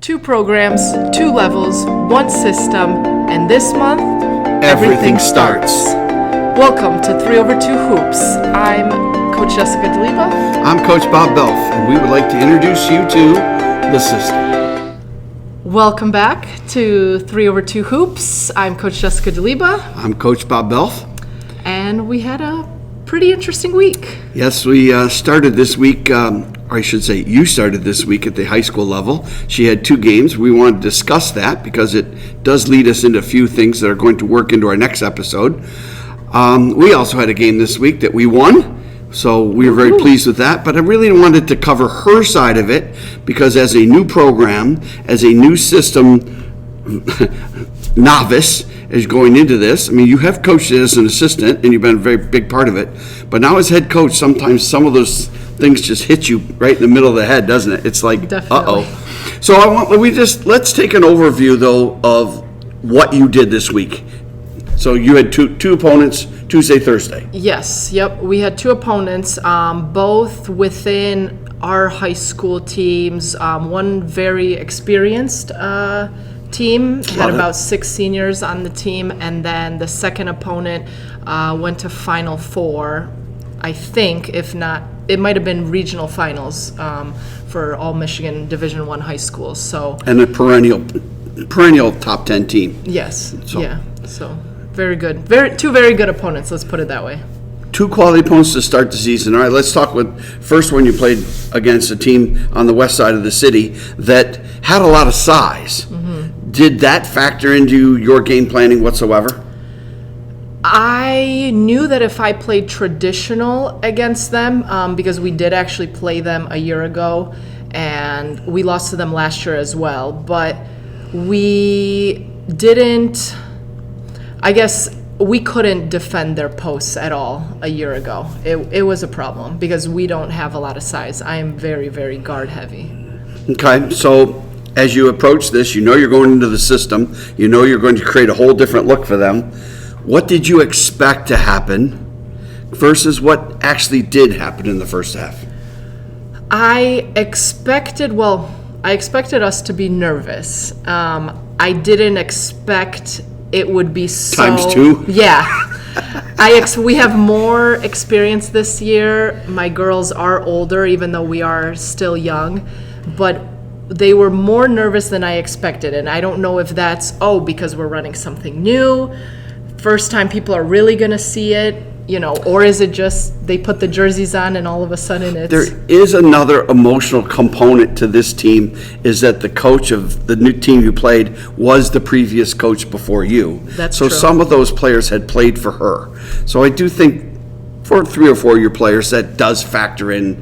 2 programs, 2 levels, 1 system, and this month, Everything starts. Welcome to 3 over 2 Hoops. I'm Coach Jessica Deliba. I'm Coach Bob Belf, and we would like to introduce you to the system. Welcome back to 3 over 2 Hoops. I'm Coach Jessica Deliba. I'm Coach Bob Belf. And we had a pretty interesting week. Yes, we started this week, or I should say you started this week at the high school level. She had 2 games. We wanted to discuss that because it does lead us into a few things that are going to work into our next episode. We also had a game this week that we won, so we were very pleased with that. But I really wanted to cover her side of it because as a new program, as a new system novice is going into this. I mean, you have coached it as an assistant, and you've been a very big part of it. But now as head coach, sometimes some of those things just hit you right in the middle of the head, doesn't it? It's like, Definitely. uh-oh. So let's take an overview, though, of what you did this week. So you had two opponents, Tuesday, Thursday. Yes, yep. We had 2 opponents, both within our high school teams. One very experienced team, had about 6 seniors on the team, and then the second opponent went to Final Four, I think. If not, it might have been regional finals for all Michigan Division I high schools. So And a perennial top 10 team. yes, so very good. 2 very good opponents. Let's put it that way. 2 quality opponents to start the season. All right, let's talk with first one. You played against a team on the west side of the city that had a lot of size. Did that factor into your game planning whatsoever? I knew that if I played traditional against them, because we did actually play them a year ago, and we lost to them last year as well, but we didn't, I guess we couldn't defend their posts at all a year ago. It was a problem because we don't have a lot of size. I am very, very guard heavy. Okay, so as you approach this, you know you're going into the system. You know you're going to create a whole different look for them. What did you expect to happen versus what actually did happen in the first half? I expected us to be nervous. I didn't expect it would be so... Times 2? Yeah. We have more experience this year. My girls are older, even though we are still young. But they were more nervous than I expected. And I don't know if that's, because we're running something new. First time people are really going to see it, or is it just they put the jerseys on and all of a sudden it's... There is another emotional component to this team, is that the coach of the new team you played was the previous coach before you. That's so true. Some of those players had played for her. So I do think for 3 or 4 of your players, that does factor in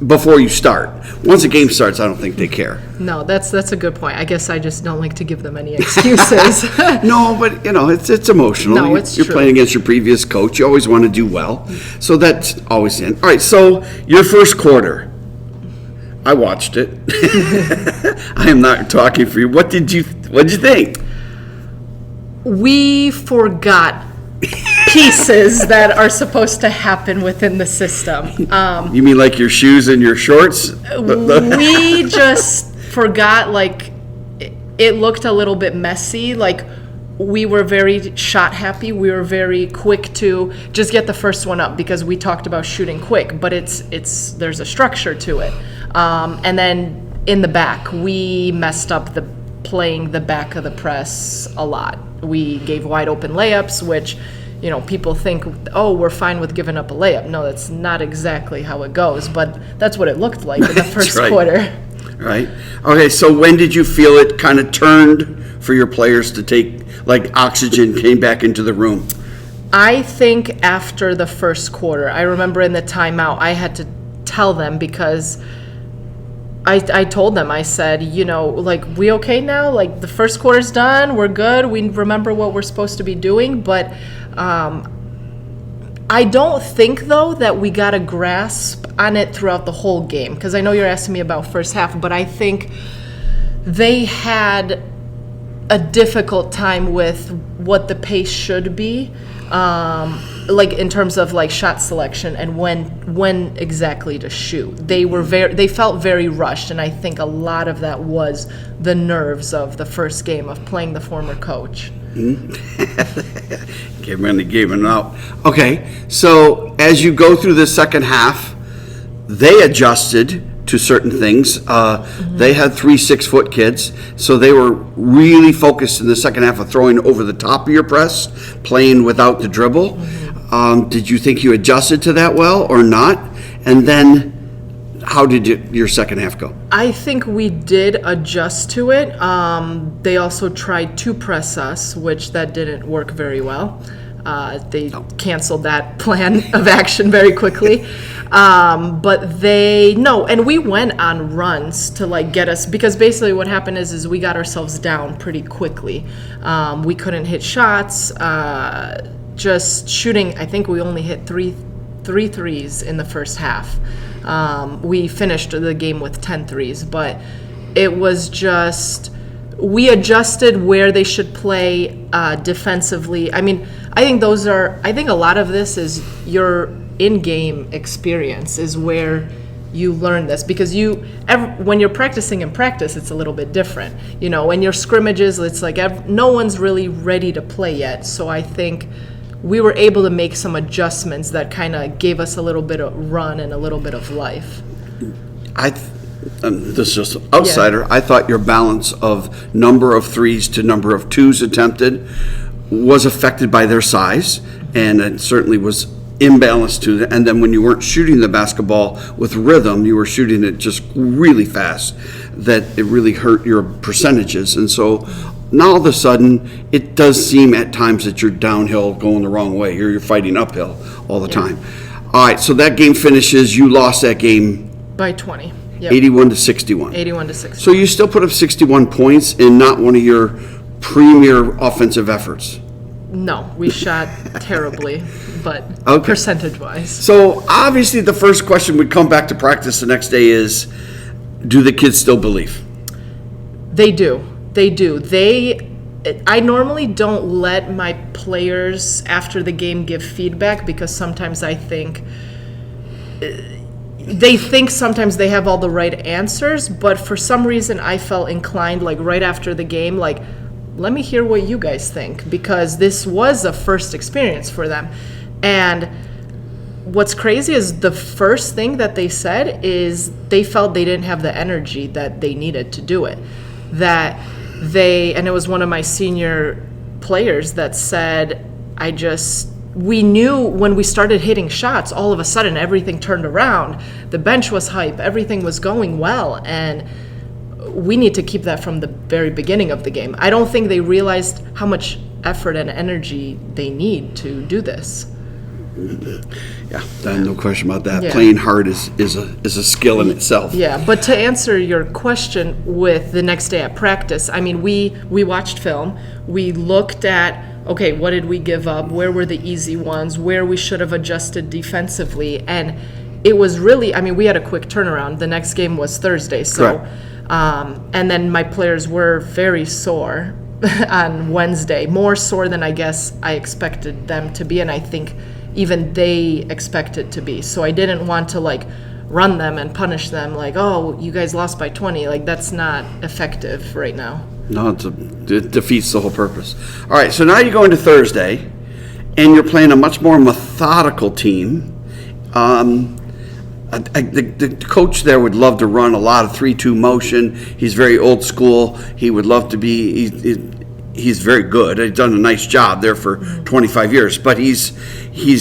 before you start. Once the game starts, I don't think they care. No, that's a good point. I guess I just don't like to give them any excuses. No, but it's emotional. No, it's You're true. playing against your previous coach. You always want to do well. So that's always in. All right, so your first quarter. I watched it. I am not talking for you. What did you think? We forgot pieces that are supposed to happen within the system. You mean like your shoes and your shorts? We just forgot, it looked a little bit messy. We were very shot happy. We were very quick to just get the first one up because we talked about shooting quick, but there's a structure to it. And then in the back, we messed up playing the back of the press a lot. We gave wide open layups, which people think, we're fine with giving up a layup. No, that's not exactly how it goes, but that's what it looked like in the first quarter. Right. Okay, so when did you feel it kind of turned for your players to take, oxygen came back into the room? I think after the first quarter. I remember in the timeout, I had to tell them because I told them, I said, we okay now? The first quarter's done, we're good, we remember what we're supposed to be doing, but I don't think, though, that we got a grasp on it throughout the whole game, because I know you're asking me about first half, but I think they had a difficult time with what the pace should be. like in terms of like shot selection and when exactly to shoot. They felt very rushed, and I think a lot of that was the nerves of the first game of playing the former coach. Giving out. Okay, so as you go through the second half, they adjusted to certain things. They had 3 6-foot kids, so they were really focused in the second half of throwing over the top of your press, playing without the dribble. Did you think you adjusted to that well or not? And then how did your second half go? I think we did adjust to it. They also tried to press us, which that didn't work very well. They canceled that plan of action very quickly. And we went on runs to like get us, because basically what happened is we got ourselves down pretty quickly. We couldn't hit shots, just shooting. I think we only hit three threes in the first half. We finished the game with 10 threes, but it was just, we adjusted where they should play defensively. I mean, I think a lot of this is your in-game experience is where you learn this, because when you're practicing in practice, it's a little bit different. You know, when you're scrimmages, it's like no one's really ready to play yet. So I think we were able to make some adjustments that kind of gave us a little bit of run and a little bit of life. This is just an outsider. Yeah. I thought your balance of number of threes to number of twos attempted was affected by their size, and it certainly was imbalanced to them. And then when you weren't shooting the basketball with rhythm, you were shooting it just really fast, that it really hurt your percentages. And so now all of a sudden, it does seem at times that you're downhill going the wrong way. You're fighting uphill all the time. All right, so that game finishes. You lost that game by 20. Yep. 81-61. 81-61. So you still put up 61 points in not one of your premier offensive efforts. No, we shot terribly, but percentage-wise. So obviously the first question would come back to practice the next day is, do the kids still believe? They do. They do. I normally don't let my players after the game give feedback, because sometimes I think they think sometimes they have all the right answers, but for some reason I felt inclined, like right after the game, like, let me hear what you guys think, because this was a first experience for them. And what's crazy is the first thing that they said is they felt they didn't have the energy that they needed to do it. And it was one of my senior players that said, we knew when we started hitting shots, all of a sudden everything turned around. The bench was hype, everything was going well, and we need to keep that from the very beginning of the game. I don't think they realized how much effort and energy they need to do this. Yeah, no question about that. Yeah. Playing hard is a skill in itself. Yeah, but to answer your question with the next day at practice, I mean, we watched film. We looked at, okay, what did we give up? Where were the easy ones? Where we should have adjusted defensively? And it was really, I mean, we had a quick turnaround. The next game was Thursday, so, and then my players were very sore on Wednesday, more sore than I guess I expected them to be, and I think even they expected to be. So I didn't want to like run them and punish them like, oh, you guys lost by 20. Like, that's not effective right now. No, it defeats the whole purpose. All right, so now you go into Thursday, and you're playing a much more methodical team. The coach there would love to run a lot of 3-2 motion. He's very old school. He would love to be. He's very good. He's done a nice job there for 25 years. But he's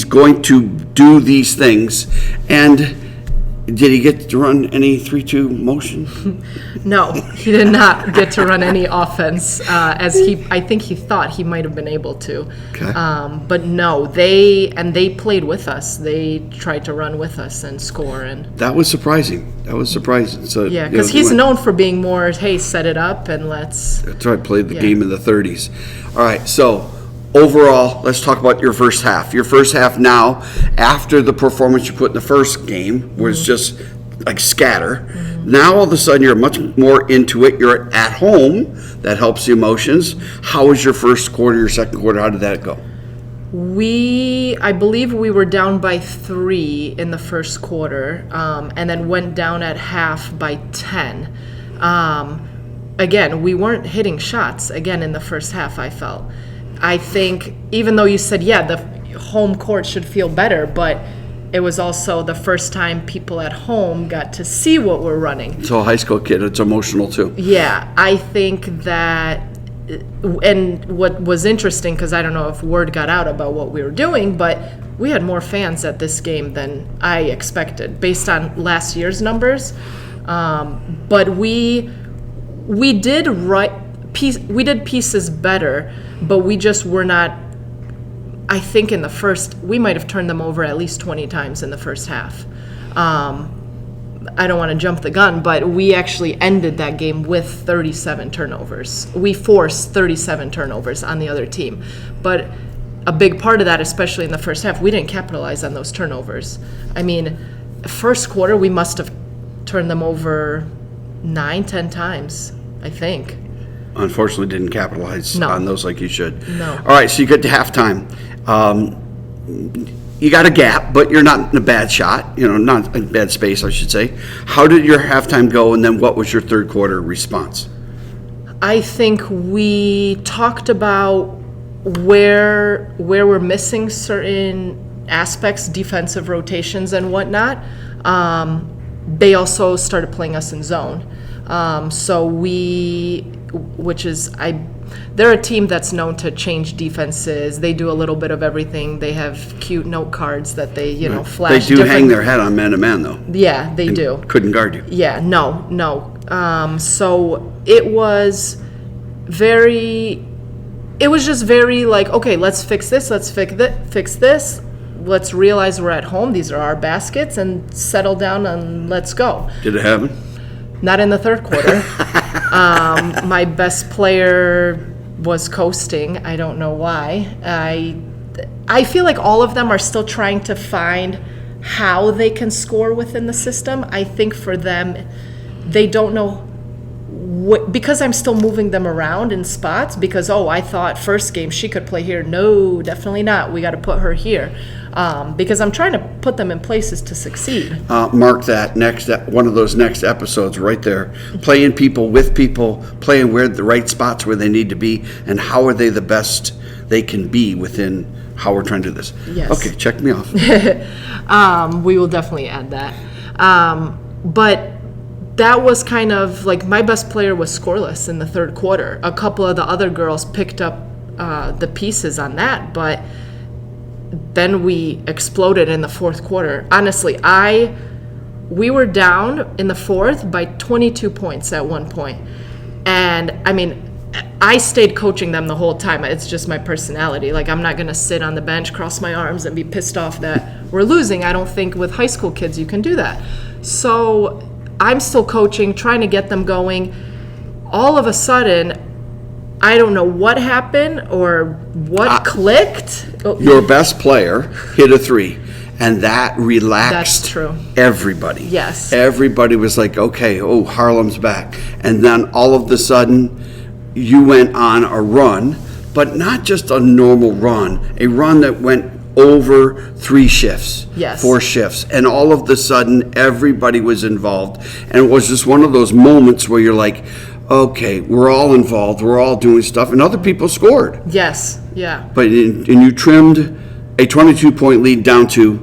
going to do these things. And did he get to run any 3-2 motion? No, he did not get to run any offense, I think he thought he might have been able to. Okay. But no, they played with us. They tried to run with us and score. And that was surprising. So yeah, because he's known for being more, hey, set it up and let's. That's right. Played the game in the 30s. All right, so. Overall, let's talk about your first half. Your first half now, after the performance you put in the first game, was just like scatter. Now all of a sudden you're much more into it. You're at home. That helps the emotions. How was your first quarter, your second quarter? How did that go? I believe we were down by 3 in the first quarter, and then went down at half by 10. Again, we weren't hitting shots again in the first half, I felt. I think, even though you said, yeah, the home court should feel better, but it was also the first time people at home got to see what we're running. So a high school kid, it's emotional too. Yeah, I think that, and what was interesting, because I don't know if word got out about what we were doing, but we had more fans at this game than I expected based on last year's numbers. But we did pieces better, but we just were not. I think in the first, we might have turned them over at least 20 times in the first half. I don't want to jump the gun, but we actually ended that game with 37 turnovers. We forced 37 turnovers on the other team. But a big part of that, especially in the first half, we didn't capitalize on those turnovers. I mean, first quarter, we must have turned them over 9-10 times, I think. Unfortunately, didn't capitalize on those like you should. No. All right, so you get to halftime. You got a gap, but you're not in a bad shot, not in bad space, I should say. How did your halftime go, and then what was your third quarter response? I think we talked about where we're missing certain aspects, defensive rotations and whatnot. They also started playing us in zone. They're a team that's known to change defenses. They do a little bit of everything. They have cute note cards that they, flash. They do hang their head on man-to-man, though. Yeah, they do. Couldn't guard you. Yeah, no. So it was just very like, okay, let's fix this, fix this. Let's realize we're at home. These are our baskets, and settle down and let's go. Did it happen? Not in the third quarter. My best player was coasting. I don't know why. I feel like all of them are still trying to find how they can score within the system. I think for them, they don't know because I'm still moving them around in spots because, I thought first game she could play here. No, definitely not. We got to put her here. Because I'm trying to put them in places to succeed. Mark that one of those next episodes right there. Playing people with people, playing where the right spots where they need to be, and how are they the best they can be within how we're trying to do this. Yes. Okay, check me off. We will definitely add that. But that was kind of like my best player was scoreless in the third quarter. A couple of the other girls picked up the pieces on that, but then we exploded in the fourth quarter. Honestly, we were down in the fourth by 22 points at one point. And I mean, I stayed coaching them the whole time. It's just my personality. Like, I'm not going to sit on the bench, cross my arms, and be pissed off that we're losing. I don't think with high school kids you can do that. So I'm still coaching, trying to get them going. All of a sudden, I don't know what happened or what clicked. Your best player hit a 3, and that relaxed That's true. Everybody. Yes. Everybody was like, okay, Harlem's back. And then all of a sudden, you went on a run, but not just a normal run, a run that went over 3 shifts, yes. 4 shifts, and all of a sudden, everybody was involved. And it was just one of those moments where you're like, okay, we're all involved, we're all doing stuff, and other people scored. Yes, yeah. But and you trimmed a 22-point lead down to?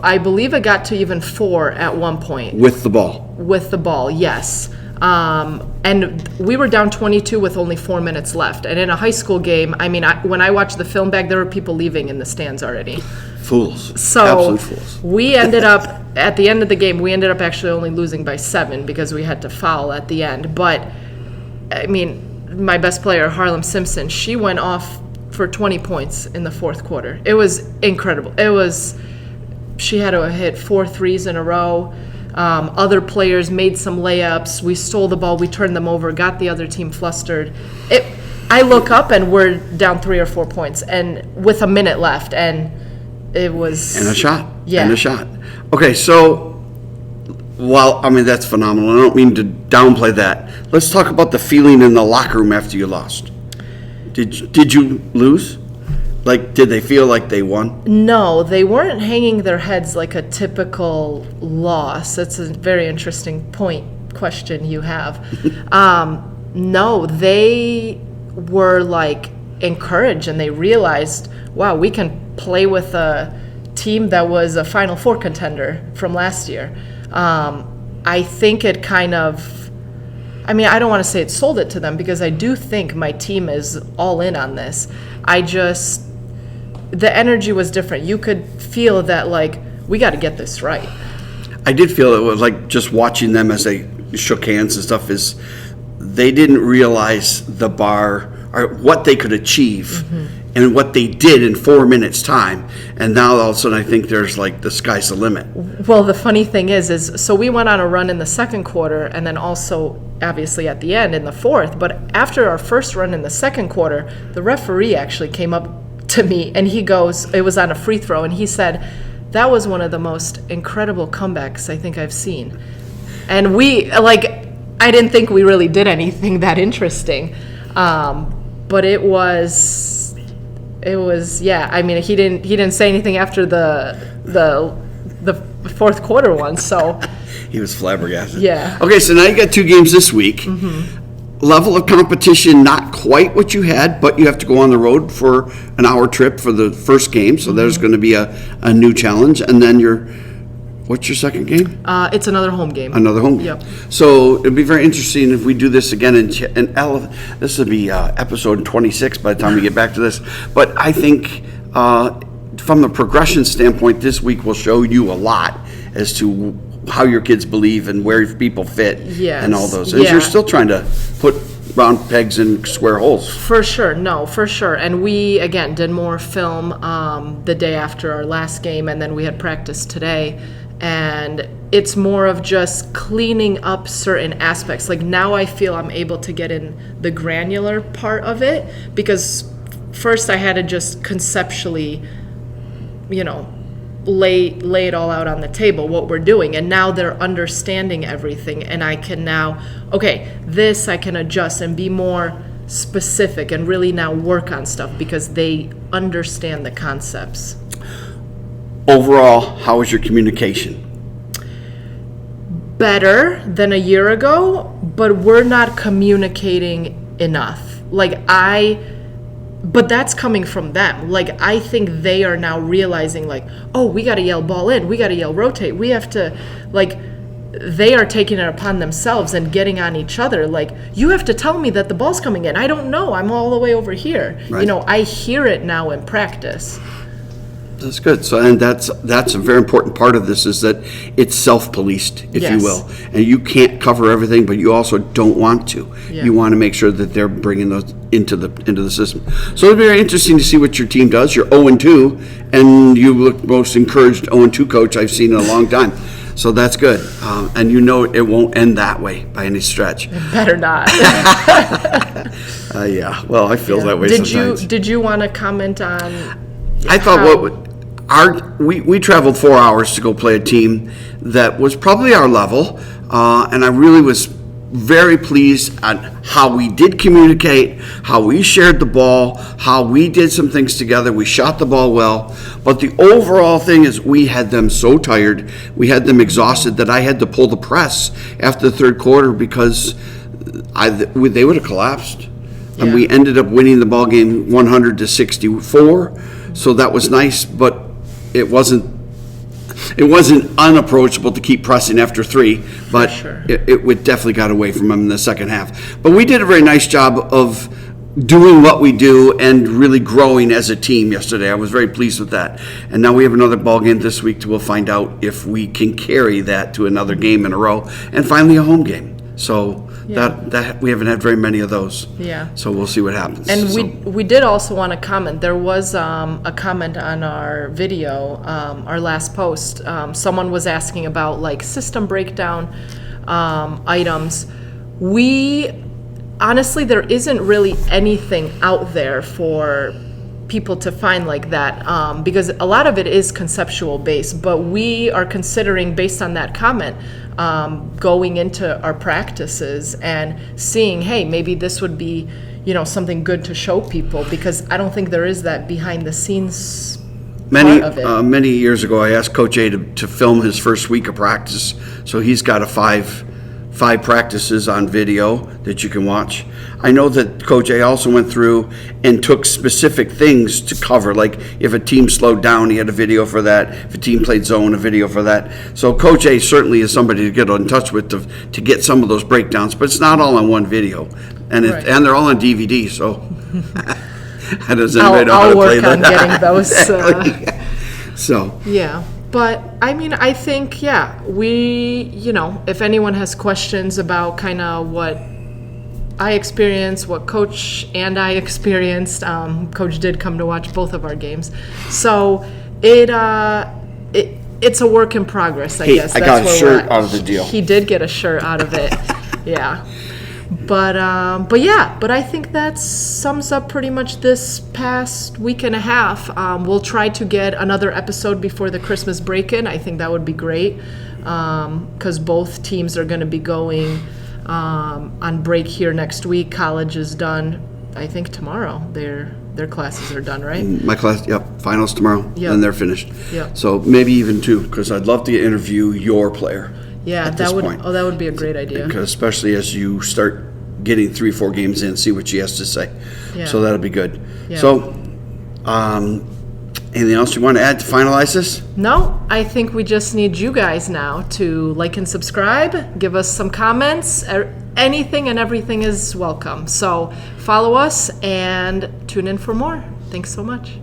I believe it got to even 4 at one point. With the ball? With the ball, yes. And we were down 22 with only 4 minutes left. And in a high school game, I mean, when I watched the film back, there were people leaving in the stands already. Fools. So absolute fools. We ended up, at the end of the game, we ended up actually only losing by 7 because we had to foul at the end. But, I mean, my best player, Harlem Simpson, she went off for 20 points in the fourth quarter. It was incredible. She had to hit 4 threes in a row. Other players made some layups. We stole the ball. We turned them over, got the other team flustered. I look up and we're down 3 or 4 points and with a minute left, and it was... And a shot. Yeah. And a shot. Okay, so, that's phenomenal. I don't mean to downplay that. Let's talk about the feeling in the locker room after you lost. Did you lose? Like, did they feel like they won? No, they weren't hanging their heads like a typical loss. That's a very interesting question you have. No, they were like encouraged, and they realized, wow, we can play with a team that was a Final Four contender from last year. I think it kind of, I mean, I don't want to say it sold it to them, because I do think my team is all in on this. The energy was different. You could feel that, like, we got to get this right. I did feel it was like, just watching them as they shook hands and stuff, is they didn't realize the bar or what they could achieve and what they did in 4 minutes time. And now all of a sudden I think there's like, the sky's the limit. Well, the funny thing is so we went on a run in the second quarter, and then also obviously at the end in the fourth. But after our first run in the second quarter, the referee actually came up to me, and he goes, it was on a free throw, and he said, that was one of the most incredible comebacks I think I've seen. And I didn't think we really did anything that interesting. But it was, yeah. I mean, he didn't say anything after the fourth quarter one, so. He was flabbergasted. Yeah. Okay, so now you got 2 games this week. Level of competition, not quite what you had, but you have to go on the road for an hour trip for the first game, so there's going to be a new challenge. And then what's your second game? It's another home game. Another home game. Yep. So it'd be very interesting if we do this again. This will be episode 26 by the time we get back to this. But I think from the progression standpoint, this week will show you a lot as to how your kids believe and where people fit, and all those. And you're still trying to put round pegs in square holes. For sure. And we, again, did more film the day after our last game, and then we had practice today. And it's more of just cleaning up certain aspects. Like, now I feel I'm able to get in the granular part of it, because first I had to just conceptually, lay it all out on the table, what we're doing. And now they're understanding everything, and I can now, this I can adjust and be more specific and really now work on stuff, because they understand the concepts. Overall, how was your communication? Better than a year ago, but we're not communicating enough. But that's coming from them. Like, I think they are now realizing, like, oh, we got to yell ball in. We got to yell rotate. We have to, they are taking it upon themselves and getting on each other. Like, you have to tell me that the ball's coming in. I don't know. I'm all the way over here. Right. I hear it now in practice. That's good. So, and that's a very important part of this, is that it's self-policed, if you will. And you can't cover everything, but you also don't want to. Yeah. You want to make sure that they're bringing those into the system. So it'll be very interesting to see what your team does. You're 0-2, and you look most encouraged 0-2 coach I've seen in a long time. So that's good. And it won't end that way by any stretch. It better not. Yeah. Well, I feel that way sometimes. Did you want to comment on? I thought we traveled 4 hours to go play a team that was probably our level, and I really was very pleased on how we did communicate, how we shared the ball, how we did some things together. We shot the ball well, but the overall thing is we had them so tired, we had them exhausted, that I had to pull the press after the third quarter, because they would have collapsed. Yeah. And we ended up winning the ball game 100-64. So that was nice, but it wasn't unapproachable to keep pressing after 3, but sure. it definitely got away from them in the second half. But we did a very nice job of doing what we do and really growing as a team yesterday. I was very pleased with that. And now we have another ball game this week, we'll find out if we can carry that to another game in a row, and finally a home game. So that we haven't had very many of those. Yeah. So we'll see what happens. And we did also want to comment. There was a comment on our video, our last post. Someone was asking about system breakdown items. Honestly, there isn't really anything out there for people to find like that, because a lot of it is conceptual based, but we are considering, based on that comment, going into our practices and seeing, hey, maybe this would be, something good to show people, because I don't think there is that behind the scenes part of it. Many years ago, I asked Coach A to film his first week of practice, so he's got five practices on video that you can watch. I know that Coach A also went through and took specific things to cover, like if a team slowed down, he had a video for that. If a team played zone, a video for that. So Coach A certainly is somebody to get in touch with to get some of those breakdowns, but it's not all on one video, and and they're all on DVD. So how does anybody know how to play that? I'll work on getting those. So yeah. But I mean, I think, if anyone has questions about kind of what I experienced, what Coach and I experienced, Coach did come to watch both of our games. So it's a work in progress, I guess. I got a shirt out of the deal. He did get a shirt out of it. Yeah. But I think that sums up pretty much this past week and a half. We'll try to get another episode before the Christmas break-in. I think that would be great, because both teams are going to be going on break here next week. College is done, I think, tomorrow. Their classes are done, right? My class, finals tomorrow, and they're finished. Yep. So maybe even 2, because I'd love to interview your player. Yeah, that would be a great idea. Because especially as you start getting 3-4 games in, see what she has to say. Yeah. So that'll be good. Yeah. So, anything else you want to add to finalize this? No, I think we just need you guys now to like and subscribe, give us some comments. Anything and everything is welcome. So follow us and tune in for more. Thanks so much.